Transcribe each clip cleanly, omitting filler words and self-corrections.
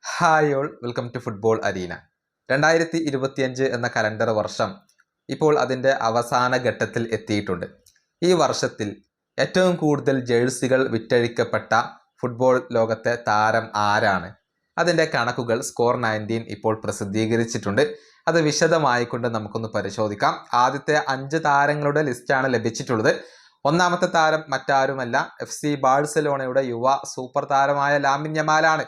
Hi all, welcome to football arena. 2025 എന്ന calendar വർഷം ഇപ്പോൾ അതിൻ്റെ അവസാന ഘട്ടത്തിൽ എത്തിയിട്ടുണ്ട്. ഈ വർഷത്തിൽ ഏറ്റവും കൂടുതൽ ജേഴ്സികൾ വിറ്റഴിക്കപ്പെട്ട ഫുട്ബോൾ ലോകത്തെ താരം ആരാണ്? അതിൻ്റെ കണക്കുകൾ സ്കോർ 19 ഇപ്പോൾ പ്രസിദ്ധീകരിച്ചിട്ടുണ്ട്. അത് വിശദമായിക്കൊണ്ട് നമുക്കൊന്ന് പരിശോധിക്കാം. ആദ്യത്തെ 5 താരങ്ങളുടെ ലിസ്റ്റാണ് ലഭിച്ചിട്ടുള്ളത്. ഒന്നാമത്തെ താരം മറ്റാരുമല്ല, FC ബാഴ്സലോണയുടെ യുവ സൂപ്പർ താരമായ ലാമിൻ യമാലാണ്.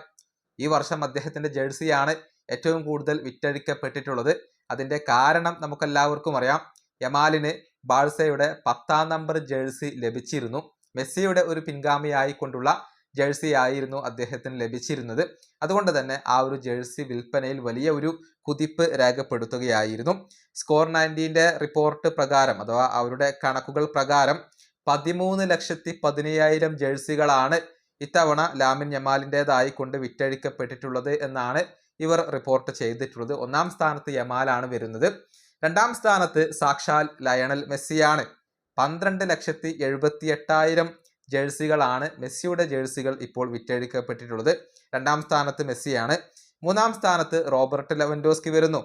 ഈ വർഷം അദ്ദേഹത്തിന്റെ ജേഴ്സിയാണ് ഏറ്റവും കൂടുതൽ വിറ്റഴിക്കപ്പെട്ടിട്ടുള്ളത്. അതിന്റെ കാരണം നമുക്കെല്ലാവർക്കും അറിയാം. യമാലിന് ബാഴ്സയുടെ 10ാം നമ്പർ ജേഴ്സി ലഭിച്ചിരുന്നു. മെസ്സിയുടെ ഒരു പിൻഗാമിയായി കൊണ്ടുള്ള ജേഴ്സി ആയിരുന്നു അദ്ദേഹത്തിന് ലഭിച്ചിരുന്നത്. അതുകൊണ്ട് തന്നെ ആ ഒരു ജേഴ്സി വിൽപ്പനയിൽ വലിയ ഒരു കുതിപ്പ് രേഖപ്പെടുത്തുകയായിരുന്നു. സ്കോർ 19ന്റെ റിപ്പോർട്ട് പ്രകാരം അഥവാ അവരുടെ കണക്കുകൾ പ്രകാരം 13,15,000 ജേഴ്സികളാണ് ഇത്തവണ ലാമിൻ യമാലിൻ്റെതായി കൊണ്ട് വിറ്റഴിക്കപ്പെട്ടിട്ടുള്ളത് എന്നാണ് ഇവർ റിപ്പോർട്ട് ചെയ്തിട്ടുള്ളത്. ഒന്നാം സ്ഥാനത്ത് യമാലാണ് വരുന്നത്. രണ്ടാം സ്ഥാനത്ത് സാക്ഷാൽ ലയണൽ മെസ്സിയാണ്. 12,78,000 ജേഴ്സികളാണ് മെസ്സിയുടെ ജേഴ്സികൾ ഇപ്പോൾ വിറ്റഴിക്കപ്പെട്ടിട്ടുള്ളത്. രണ്ടാം സ്ഥാനത്ത് മെസ്സിയാണ്. മൂന്നാം സ്ഥാനത്ത് റോബർട്ട് ലെവൻഡോസ്കി വരുന്നു.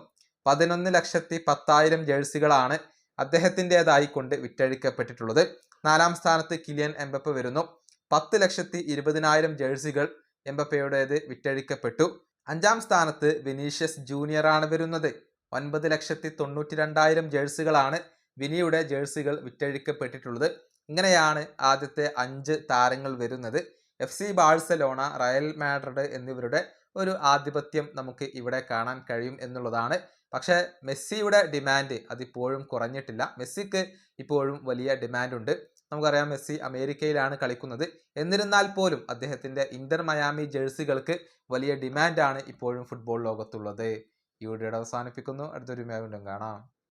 11,10,000 ജേഴ്സികളാണ് അദ്ദേഹത്തിൻ്റെതായി കൊണ്ട് വിറ്റഴിക്കപ്പെട്ടിട്ടുള്ളത്. നാലാം സ്ഥാനത്ത് കിലിയൻ എംബപ്പെ വരുന്നു. 10,20,000 ജേഴ്സികൾ എംബപ്പയുടേത് വിറ്റഴിക്കപ്പെട്ടു. അഞ്ചാം സ്ഥാനത്ത് വിനീഷ്യസ് ജൂനിയർ ആണ് വരുന്നത്. 9,92,000 ജേഴ്സികളാണ് വിനിയുടെ ജേഴ്സികൾ വിറ്റഴിക്കപ്പെട്ടിട്ടുള്ളത്. ഇങ്ങനെയാണ് ആദ്യത്തെ 5 താരങ്ങൾ വരുന്നത്. FC ബാഴ്സലോണ, റയൽ മാഡ്രിഡ് എന്നിവരുടെ ഒരു ആധിപത്യം നമുക്ക് ഇവിടെ കാണാൻ കഴിയും എന്നുള്ളതാണ്. പക്ഷേ മെസ്സിയുടെ ഡിമാൻഡ് അതിപ്പോഴും കുറഞ്ഞിട്ടില്ല. മെസ്സിക്ക് ഇപ്പോഴും വലിയ ഡിമാൻഡ് ഉണ്ട്. നമുക്കറിയാം മെസ്സി അമേരിക്കയിലാണ് കളിക്കുന്നത്. എന്നിരുന്നാൽ പോലും അദ്ദേഹത്തിൻ്റെ ഇന്റർ മയാമി ജേഴ്സികൾക്ക് വലിയ ഡിമാൻഡാണ് ഇപ്പോഴും ഫുട്ബോൾ ലോകത്തുള്ളത്. ഈ വീഡിയോയുടെ അവസാനിപ്പിക്കുന്നു. അടുത്തൊരു വീണ്ടും കാണാം.